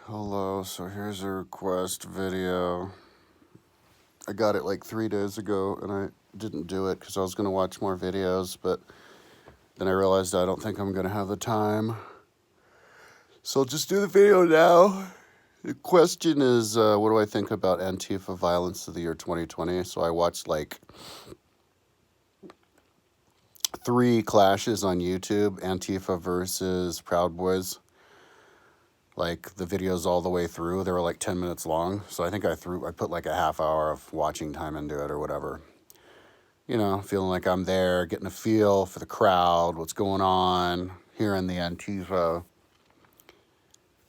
Hello, so here's a request video. I got it like 3 days ago and I didn't do it because I was going to watch more videos, but then I realized I don't think I'm going to have the time. So I'll just do the video now. The question is, what do I think about Antifa violence of the year 2020? So I watched like 3 clashes on YouTube, Antifa versus Proud Boys. Like the videos all the way through, they were like 10 minutes long. So I think I put like a half hour of watching time into it or whatever. You know, feeling like I'm there, getting a feel for the crowd, what's going on, hearing the Antifa.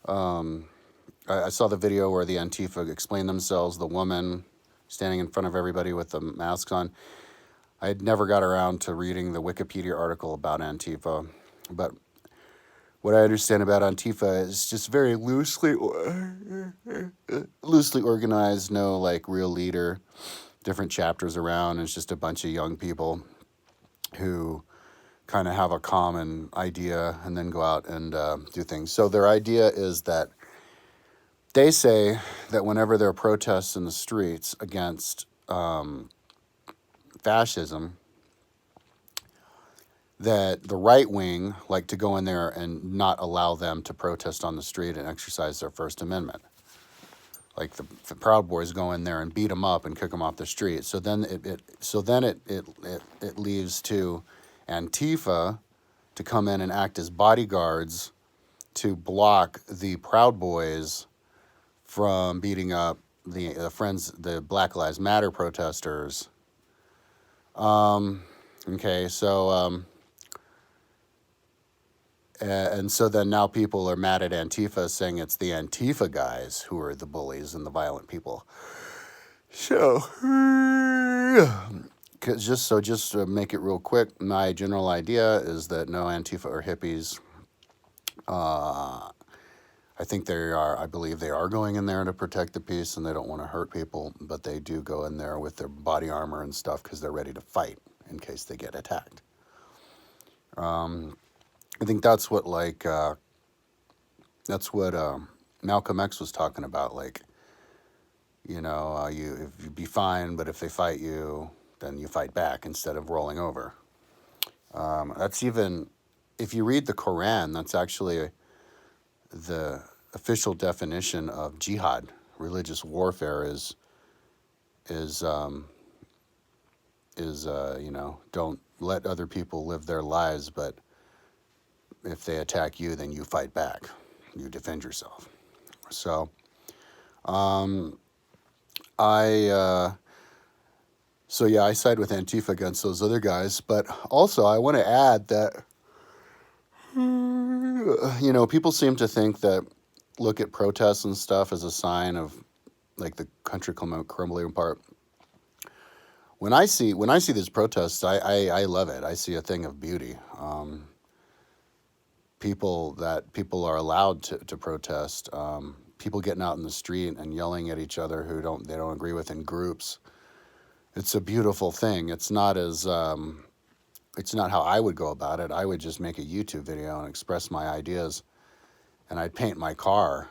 I saw the video where the Antifa explained themselves, the woman standing in front of everybody with the masks on. I had never got around to reading the Wikipedia article about Antifa, but what I understand about Antifa is just very loosely organized, no like real leader, different chapters around. It's just a bunch of young people who kind of have a common idea and then go out and do things. So their idea is that they say that whenever there are protests in the streets against fascism, that the right wing like to go in there and not allow them to protest on the street and exercise their First Amendment. Like the Proud Boys go in there and beat them up and kick them off the street. So then it leaves to Antifa to come in and act as bodyguards to block the Proud Boys from beating up the Black Lives Matter protesters. Okay, so and so then now people are mad at Antifa, saying it's the Antifa guys who are the bullies and the violent people. So, just to make it real quick, my general idea is that no, Antifa are hippies. I think they are. I believe they are going in there to protect the peace, and they don't want to hurt people, but they do go in there with their body armor and stuff because they're ready to fight in case they get attacked. I think that's what Malcolm X was talking about. Like, you know, you'd be fine, but if they fight you, then you fight back instead of rolling over. That's even, if you read the Quran, that's actually the official definition of jihad. Religious warfare is don't let other people live their lives, but if they attack you, then you fight back. You defend yourself. So, I side with Antifa against those other guys, but also I want to add that, people seem to think that look at protests and stuff as a sign of like the country crumbling apart. When I see these protests, I love it. I see a thing of beauty. People are allowed to protest. People getting out in the street and yelling at each other who they don't agree with in groups. It's a beautiful thing. It's not how I would go about it. I would just make a YouTube video and express my ideas, and I'd paint my car.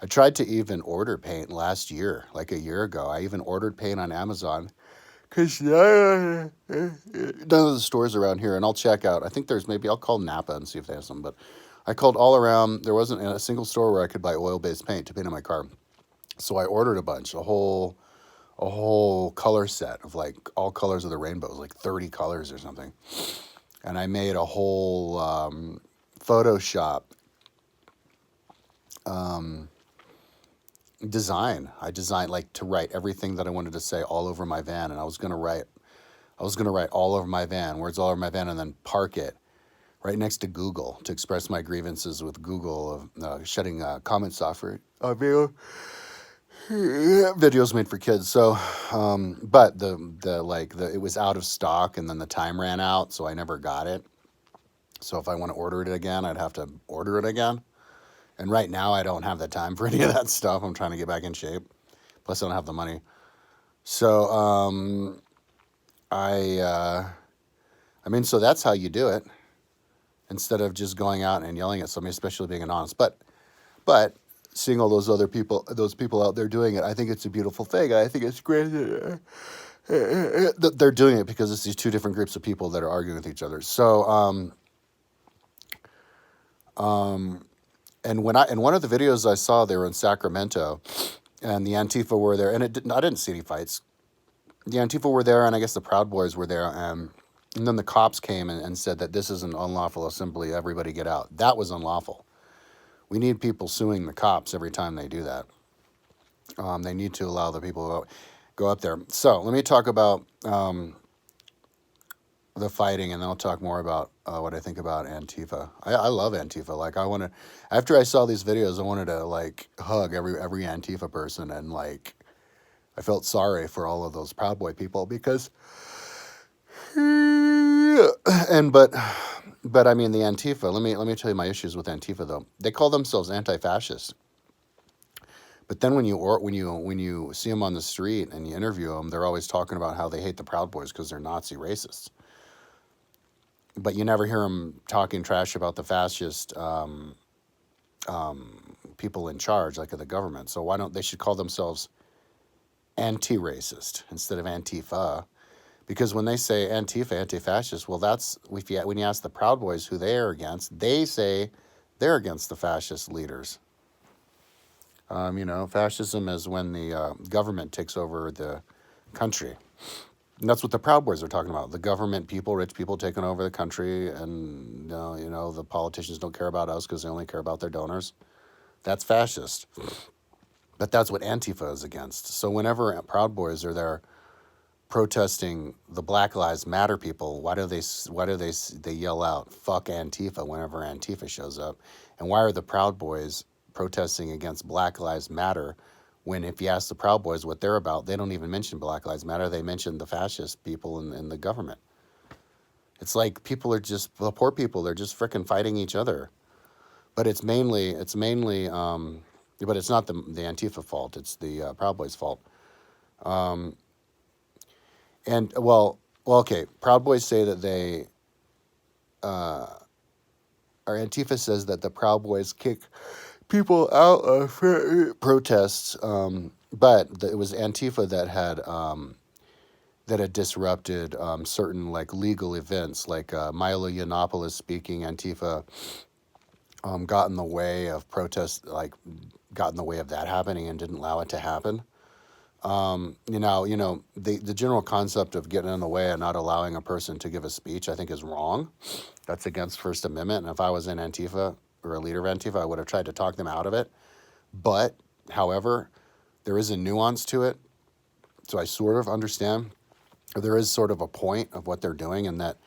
I tried to even order paint last year, like a year ago. I even ordered paint on Amazon because none of the stores around here, and I'll check out. I think I'll call Napa and see if they have some, but I called all around. There wasn't a single store where I could buy oil-based paint to paint on my car. So I ordered a bunch, a whole color set of like all colors of the rainbow, like 30 colors or something. And I made a whole Photoshop design. I designed like to write everything that I wanted to say all over my van, and I was gonna write all over my van, words all over my van, and then park it right next to Google to express my grievances with Google of shutting comment software videos made for kids. So, but it was out of stock, and then the time ran out, so I never got it. So if I want to order it again, I'd have to order it again. And right now, I don't have the time for any of that stuff. I'm trying to get back in shape. Plus, I don't have the money. So, so that's how you do it. Instead of just going out and yelling at somebody, especially being anonymous. But seeing all those people out there doing it, I think it's a beautiful thing. I think it's great that they're doing it because it's these two different groups of people that are arguing with each other. So, and when in one of the videos I saw, they were in Sacramento, and the Antifa were there, and I didn't see any fights. The Antifa were there, and I guess the Proud Boys were there, and then the cops came and said that this is an unlawful assembly. Everybody get out. That was unlawful. We need people suing the cops every time they do that. They need to allow the people to go up there. So let me talk about the fighting, and then I'll talk more about what I think about Antifa. I love Antifa. Like after I saw these videos, I wanted to like hug every Antifa person, and like I felt sorry for all of those Proud Boy people because, but I mean the Antifa. Let me tell you my issues with Antifa though. They call themselves anti-fascist. But then when you see them on the street and you interview them, they're always talking about how they hate the Proud Boys because they're Nazi racists. But you never hear them talking trash about the fascist people in charge, like of the government. So why don't they should call themselves anti-racist instead of Antifa? Because when they say Antifa, anti-fascist, well, that's when you ask the Proud Boys who they are against, they say they're against the fascist leaders. Fascism is when the government takes over the country. And that's what the Proud Boys are talking about. The government people, rich people taking over the country, and the politicians don't care about us because they only care about their donors. That's fascist. But that's what Antifa is against. So whenever Proud Boys are there protesting the Black Lives Matter people, why do they yell out "fuck Antifa" whenever Antifa shows up? And why are the Proud Boys protesting against Black Lives Matter when, if you ask the Proud Boys what they're about, they don't even mention Black Lives Matter. They mention the fascist people in the government. It's like people are just, the poor people, they're just frickin' fighting each other. But it's mainly, but it's not the Antifa fault. It's the Proud Boys' fault. Okay, Proud Boys say that or Antifa says that the Proud Boys kick people out of protests, but it was Antifa that had disrupted certain like legal events, like Milo Yiannopoulos speaking. Antifa got in the way of protests, got in the way of that happening and didn't allow it to happen. The general concept of getting in the way and not allowing a person to give a speech, I think, is wrong. That's against First Amendment. And if I was in Antifa or a leader of Antifa, I would have tried to talk them out of it. But, however, there is a nuance to it. So I sort of understand. There is sort of a point of what they're doing, and that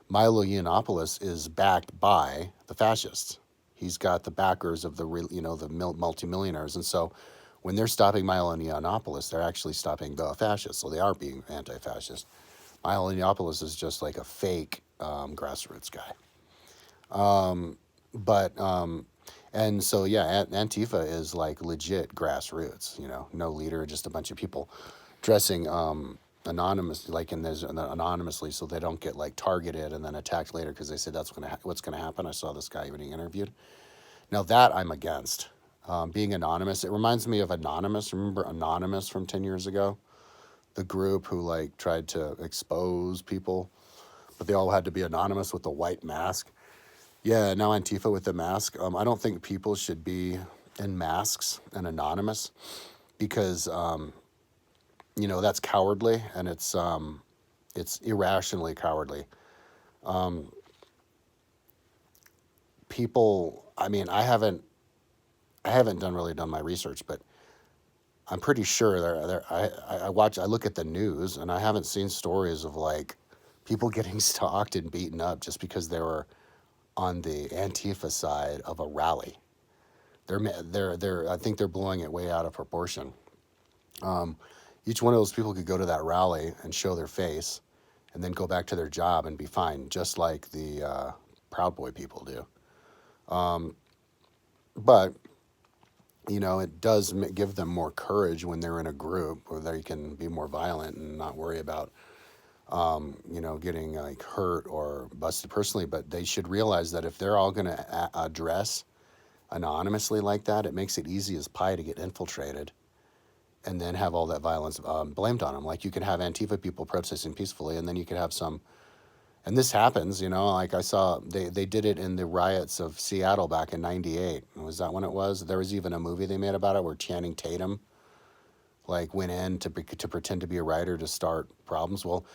Milo Yiannopoulos is backed by the fascists. He's got the backers of the multimillionaires. And so when they're stopping Milo Yiannopoulos, they're actually stopping the fascists. So they are being anti-fascist. Milo Yiannopoulos is just like a fake grassroots guy. And so, yeah, Antifa is like legit grassroots, no leader, just a bunch of people dressing anonymously, so they don't get like targeted and then attacked later because they say that's what's going to happen. I saw this guy being interviewed. Now that I'm against. Being anonymous, it reminds me of Anonymous. Remember Anonymous from 10 years ago? The group who like tried to expose people, but they all had to be anonymous with a white mask. Yeah, now Antifa with the mask. I don't think people should be in masks and anonymous because, that's cowardly, and it's irrationally cowardly. People, I mean, I haven't done my research, but I'm pretty sure I look at the news, and I haven't seen stories of like people getting stalked and beaten up just because they were on the Antifa side of a rally. I think they're blowing it way out of proportion. Each one of those people could go to that rally and show their face and then go back to their job and be fine, just like the Proud Boy people do. But, it does give them more courage when they're in a group where they can be more violent and not worry about, getting like hurt or busted personally. But they should realize that if they're all going to address anonymously like that, it makes it easy as pie to get infiltrated and then have all that violence blamed on them. Like you can have Antifa people protesting peacefully, and then you could have some, and this happens, you know, like I saw, they did it in the riots of Seattle back in '98. Was that when it was? There was even a movie they made about it where Channing Tatum like went in to pretend to be a writer to start problems. Well,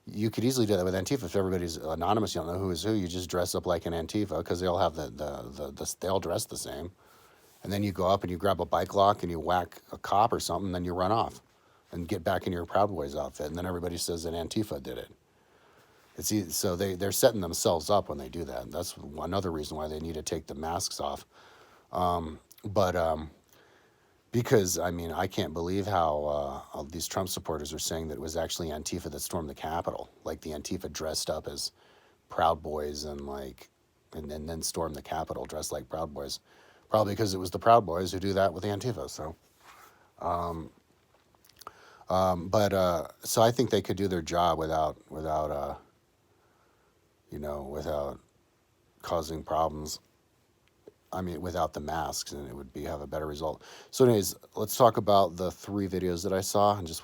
you could easily do that with Antifa. If everybody's anonymous, you don't know who is who. You just dress up like an Antifa because they all have they all dress the same. And then you go up and you grab a bike lock and you whack a cop or something, and then you run off and get back in your Proud Boys outfit. And then everybody says that Antifa did it. So they're setting themselves up when they do that. That's another reason why they need to take the masks off. But because, I mean, I can't believe how these Trump supporters are saying that it was actually Antifa that stormed the Capitol. Like the Antifa dressed up as Proud Boys and then stormed the Capitol dressed like Proud Boys. Probably because it was the Proud Boys who do that with the Antifa. So, so I think they could do their job without causing problems. I mean, without the masks, and it would have a better result. So, anyways, let's talk about the 3 videos that I saw and just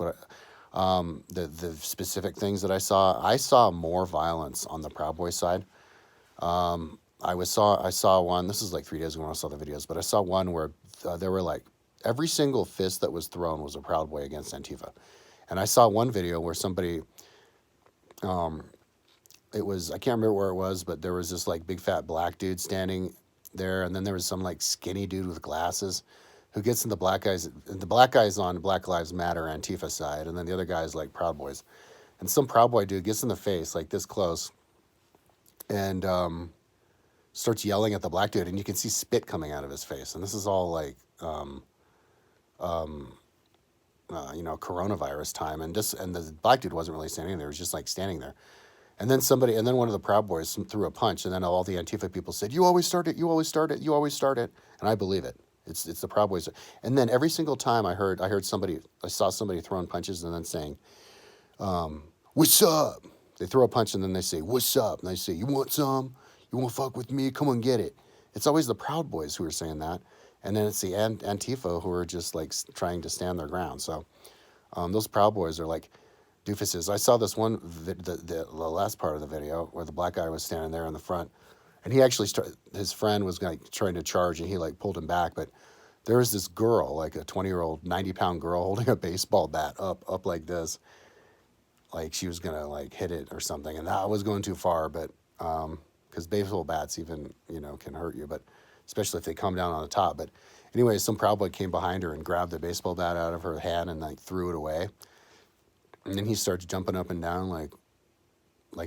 the specific things that I saw. I saw more violence on the Proud Boy side. I saw one. This is like 3 days ago when I saw the videos, but I saw one where there were like every single fist that was thrown was a Proud Boy against Antifa, and I saw one video where somebody, it was, I can't remember where it was, but there was this like big fat black dude standing there, and then there was some like skinny dude with glasses who gets in the black guys on Black Lives Matter Antifa side, and then the other guy's like Proud Boys, and some Proud Boy dude gets in the face like this close, and starts yelling at the black dude, and you can see spit coming out of his face, and this is all like coronavirus time, and the black dude wasn't really standing there; he was just like standing there. And then one of the Proud Boys threw a punch, and then all the Antifa people said, "You always start it, you always start it, you always start it," and I believe it. It's the Proud Boys. And then every single time I saw somebody throwing punches and then saying, "What's up?" They throw a punch and then they say, "What's up?" And they say, "You want some? You want to fuck with me? Come on, get it." It's always the Proud Boys who are saying that, and then it's the Antifa who are just like trying to stand their ground. So those Proud Boys are like doofuses. I saw this one, the last part of the video where the black guy was standing there in the front, and he actually his friend was like trying to charge, and he like pulled him back. But there was this girl, like a 20-year-old, 90-pound girl, holding a baseball bat up like this, like she was gonna like hit it or something, and that was going too far. But because baseball bats even can hurt you, but especially if they come down on the top. But anyway, some Proud Boy came behind her and grabbed the baseball bat out of her hand and like threw it away. And then he starts jumping up and down like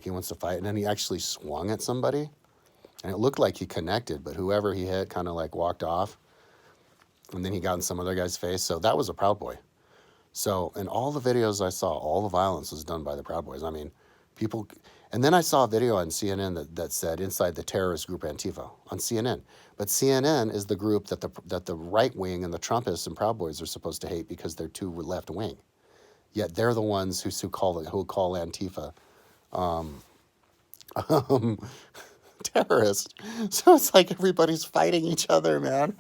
he wants to fight. And then he actually swung at somebody. And it looked like he connected, but whoever he hit kind of like walked off. And then he got in some other guy's face. So that was a Proud Boy. So in all the videos I saw, all the violence was done by the Proud Boys. I mean, people... And then I saw a video on CNN that said inside the terrorist group Antifa on CNN. But CNN is the group that the right wing and the Trumpists and Proud Boys are supposed to hate because they're too left wing. Yet they're the ones who call Antifa terrorist. So it's like everybody's fighting each other, man.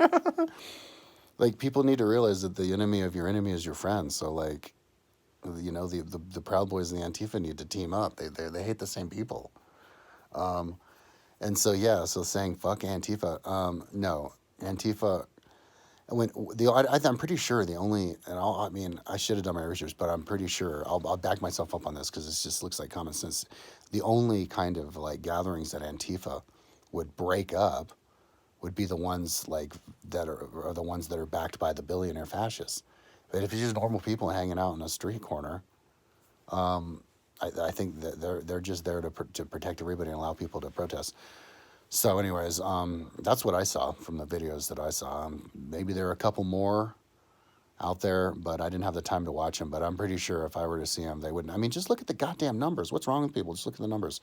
Like people need to realize that the enemy of your enemy is your friend. So like, the Proud Boys and the Antifa need to team up. They hate the same people. And so saying fuck Antifa. No, Antifa. I'm pretty sure the only, I should have done my research, but I'm pretty sure I'll back myself up on this because it just looks like common sense. The only kind of like gatherings that Antifa would break up would be the ones like that are the ones that are backed by the billionaire fascists. But if it's just normal people hanging out in a street corner, I think that they're just there to protect everybody and allow people to protest. So anyways, that's what I saw from the videos that I saw. Maybe there are a couple more out there, but I didn't have the time to watch them. But I'm pretty sure if I were to see them, they wouldn't. I mean, just look at the goddamn numbers. What's wrong with people? Just look at the numbers.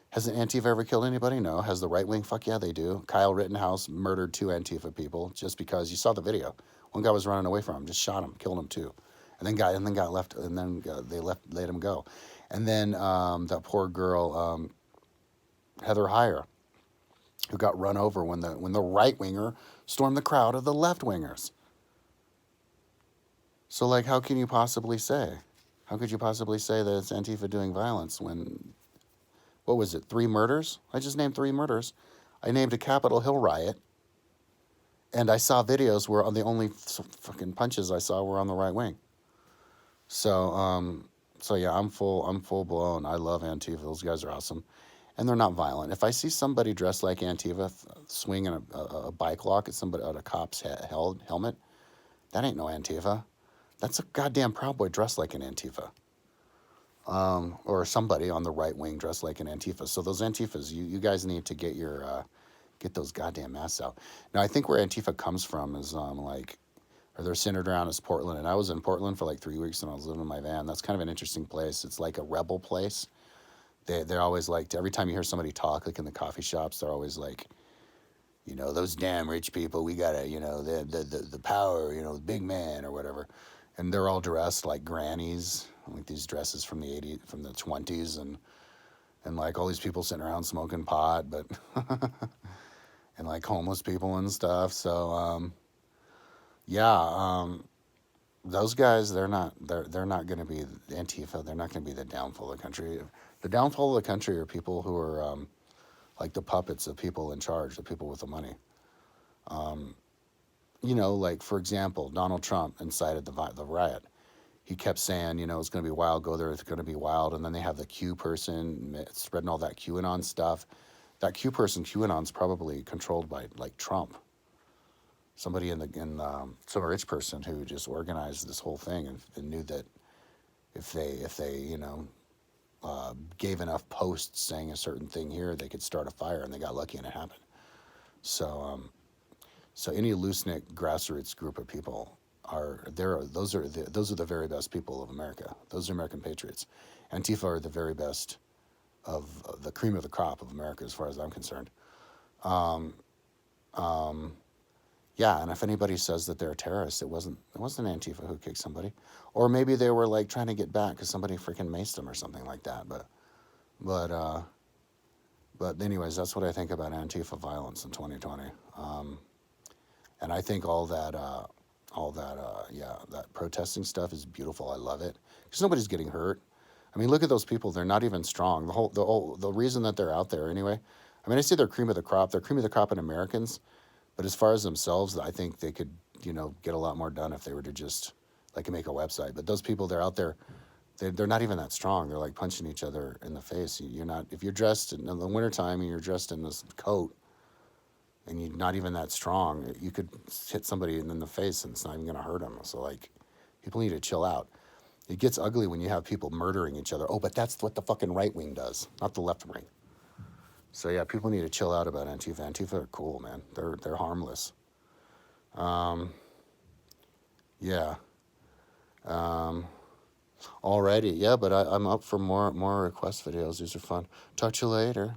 Has the Antifa ever killed anybody? No. Has the right wing? Fuck yeah, they do. Kyle Rittenhouse murdered 2 Antifa people just because you saw the video. One guy was running away from him, just shot him, killed him too, and then got left, and then they let him go. And then that poor girl, Heather Heyer. who got run over when the right winger stormed the crowd of the left wingers. So like, how can you possibly say? How could you possibly say that it's Antifa doing violence when, what was it, 3 murders? I just named 3 murders. I named a Capitol Hill riot, and I saw videos where the only fucking punches I saw were on the right wing. So yeah, I'm full blown. I love Antifa. Those guys are awesome, and they're not violent. If I see somebody dressed like Antifa swinging a bike lock at somebody at a cop's helmet, that ain't no Antifa. That's a goddamn Proud Boy dressed like an Antifa. Or somebody on the right wing dressed like an Antifa. So those Antifas, you guys need to get those goddamn masks out. Now I think where Antifa comes from is or they're centered around is Portland. And I was in Portland for like 3 weeks and I was living in my van. That's kind of an interesting place. It's like a rebel place. They're always like, every time you hear somebody talk, like in the coffee shops, they're always like, those damn rich people, we gotta, the power, the big man or whatever. And they're all dressed like grannies, like these dresses from the 80s, from the 20s, and like all these people sitting around smoking pot, but and like homeless people and stuff. So yeah, those guys, they're not going to be Antifa. They're not going to be the downfall of the country. The downfall of the country are people who are like the puppets of people in charge, the people with the money. Like for example, Donald Trump incited the riot. He kept saying, it's going to be wild, go there, it's going to be wild. And then they have the Q person spreading all that QAnon stuff. That Q person, QAnon's probably controlled by like Trump. Somebody some rich person who just organized this whole thing and knew that if they gave enough posts saying a certain thing here, they could start a fire, and they got lucky and it happened. So any loose-knit grassroots group of people those are the very best people of America. Those are American patriots. Antifa are the very best of the cream of the crop of America, as far as I'm concerned. Yeah, and if anybody says that they're a terrorist, it wasn't Antifa who kicked somebody, or maybe they were like trying to get back because somebody freaking maced them or something like that. But anyways, that's what I think about Antifa violence in 2020. And I think that protesting stuff is beautiful. I love it because nobody's getting hurt. I mean, look at those people. They're not even strong. The reason that they're out there anyway. I mean, I say they're cream of the crop. They're cream of the crop in Americans, but as far as themselves, I think they could, get a lot more done if they were to just like make a website. But those people, they're out there. They're not even that strong. They're like punching each other in the face. You're not, if you're dressed in the wintertime and you're dressed in this coat and you're not even that strong, you could hit somebody in the face and it's not even going to hurt them. So like, people need to chill out. It gets ugly when you have people murdering each other. Oh, but that's what the fucking right wing does, not the left wing. So yeah, people need to chill out about Antifa. Antifa are cool, man. They're harmless. Yeah. Alrighty, yeah, but I'm up for more request videos. These are fun. Talk to you later.